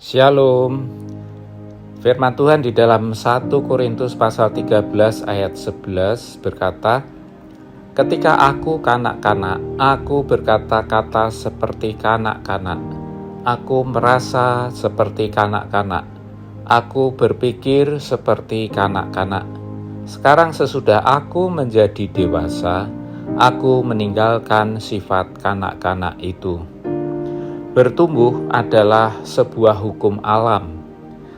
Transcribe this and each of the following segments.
Shalom. Firman Tuhan di dalam 1 Korintus pasal 13 ayat 11 berkata, "Ketika aku kanak-kanak, aku berkata-kata seperti kanak-kanak. Aku merasa seperti kanak-kanak. Aku berpikir seperti kanak-kanak. Sekarang sesudah aku menjadi dewasa, aku meninggalkan sifat kanak-kanak itu." Bertumbuh adalah sebuah hukum alam.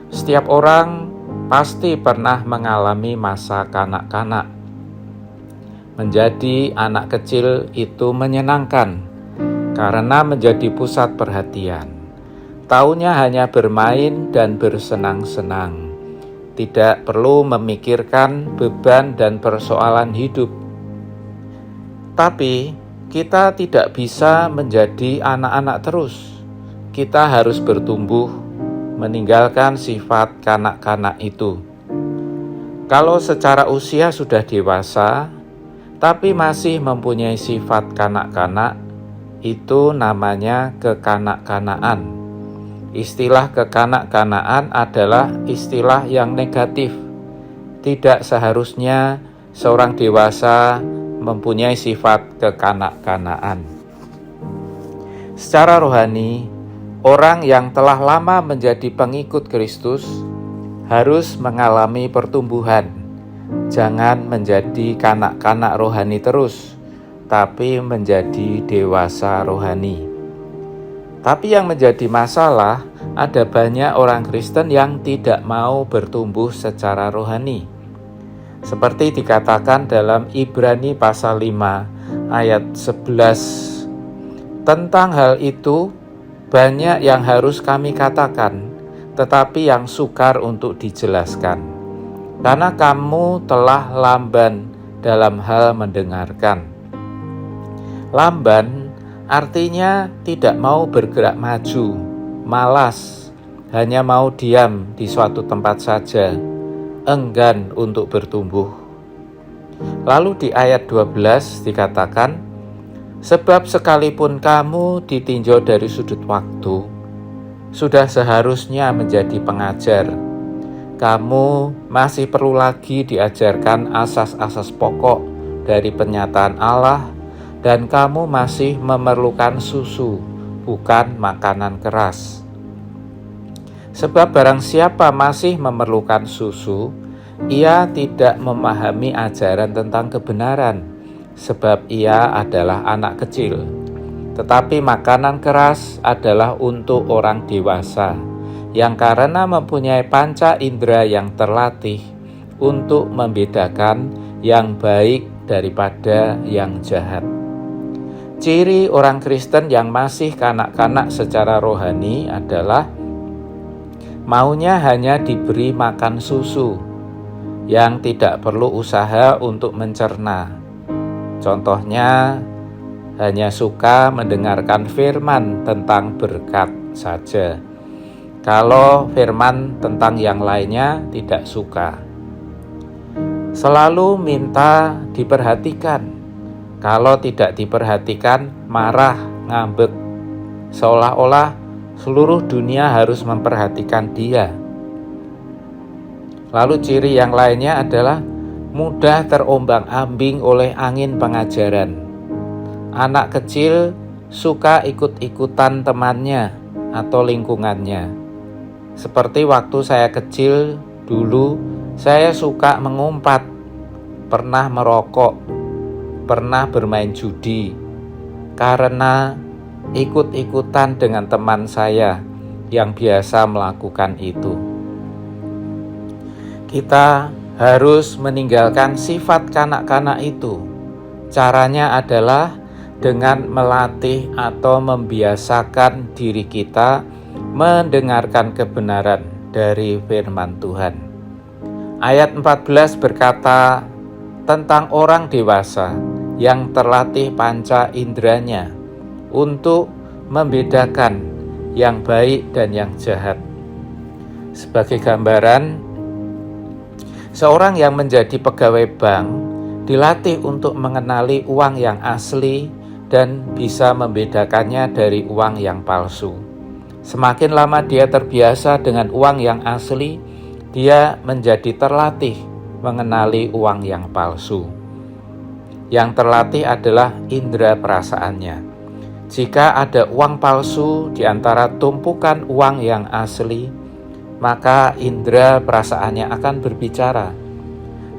Setiap orang pasti pernah mengalami masa kanak-kanak. Menjadi anak kecil itu menyenangkan karena menjadi pusat perhatian. Taunya hanya bermain dan bersenang-senang. Tidak perlu memikirkan beban dan persoalan hidup. Tapi kita tidak bisa menjadi anak-anak terus. Kita harus bertumbuh, meninggalkan sifat kanak-kanak itu. Kalau secara usia sudah dewasa, tapi masih mempunyai sifat kanak-kanak, itu namanya kekanak-kanakan. Istilah kekanak-kanakan adalah istilah yang negatif. Tidak seharusnya seorang dewasa mempunyai sifat kekanak-kanakan. Secara rohani, orang yang telah lama menjadi pengikut Kristus harus mengalami pertumbuhan. Jangan menjadi kanak-kanak rohani terus, tapi menjadi dewasa rohani. Tapi yang menjadi masalah, ada banyak orang Kristen yang tidak mau bertumbuh secara rohani. Seperti dikatakan dalam Ibrani pasal 5 ayat 11. Tentang hal itu, banyak yang harus kami katakan, tetapi yang sukar untuk dijelaskan. Karena kamu telah lamban dalam hal mendengarkan. Lamban artinya tidak mau bergerak maju, malas, hanya mau diam di suatu tempat saja, enggan untuk bertumbuh. Lalu di ayat 12 dikatakan, "Sebab sekalipun kamu ditinjau dari sudut waktu, sudah seharusnya menjadi pengajar. Kamu masih perlu lagi diajarkan asas-asas pokok dari penyataan Allah, dan kamu masih memerlukan susu, bukan makanan keras. Sebab barang siapa masih memerlukan susu, ia tidak memahami ajaran tentang kebenaran, sebab ia adalah anak kecil. Tetapi makanan keras adalah untuk orang dewasa, yang karena mempunyai panca indera yang terlatih untuk membedakan yang baik daripada yang jahat." Ciri orang Kristen yang masih kanak-kanak secara rohani adalah maunya hanya diberi makan susu, yang tidak perlu usaha untuk mencerna. Contohnya, hanya suka mendengarkan firman tentang berkat saja. Kalau firman tentang yang lainnya tidak suka. Selalu minta diperhatikan. Kalau tidak diperhatikan, marah, ngambek. Seolah-olah seluruh dunia harus memperhatikan dia. Lalu ciri yang lainnya adalah mudah terombang-ambing oleh angin pengajaran. Anak kecil suka ikut-ikutan temannya atau lingkungannya. Seperti waktu saya kecil dulu, saya suka mengumpat, pernah merokok, pernah bermain judi, karena ikut-ikutan dengan teman saya yang biasa melakukan itu. Kita harus meninggalkan sifat kanak-kanak itu. Caranya adalah dengan melatih atau membiasakan diri kita mendengarkan kebenaran dari firman Tuhan. Ayat 14 berkata tentang orang dewasa yang terlatih panca inderanya untuk membedakan yang baik dan yang jahat. Sebagai gambaran, seorang yang menjadi pegawai bank dilatih untuk mengenali uang yang asli dan bisa membedakannya dari uang yang palsu. Semakin lama dia terbiasa dengan uang yang asli, dia menjadi terlatih mengenali uang yang palsu. Yang terlatih adalah indera perasaannya. Jika ada uang palsu di antara tumpukan uang yang asli, maka indera perasaannya akan berbicara.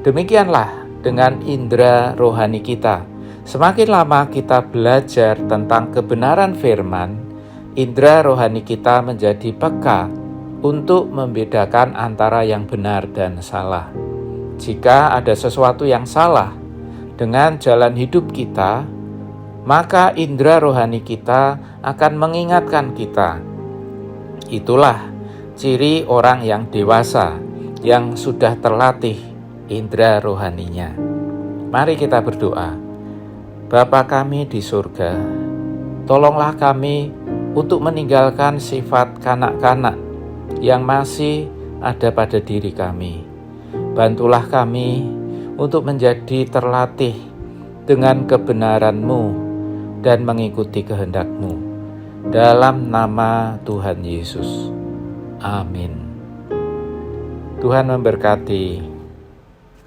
Demikianlah dengan indera rohani kita. Semakin lama kita belajar tentang kebenaran firman, indera rohani kita menjadi peka untuk membedakan antara yang benar dan salah. Jika ada sesuatu yang salah dengan jalan hidup kita, maka indera rohani kita akan mengingatkan kita. Itulah ciri orang yang dewasa, yang sudah terlatih indera rohaninya. Mari kita berdoa. Bapa kami di surga, tolonglah kami untuk meninggalkan sifat kanak-kanak yang masih ada pada diri kami. Bantulah kami untuk menjadi terlatih dengan kebenaran-Mu dan mengikuti kehendak-Mu. Dalam nama Tuhan Yesus. Amin. Tuhan memberkati.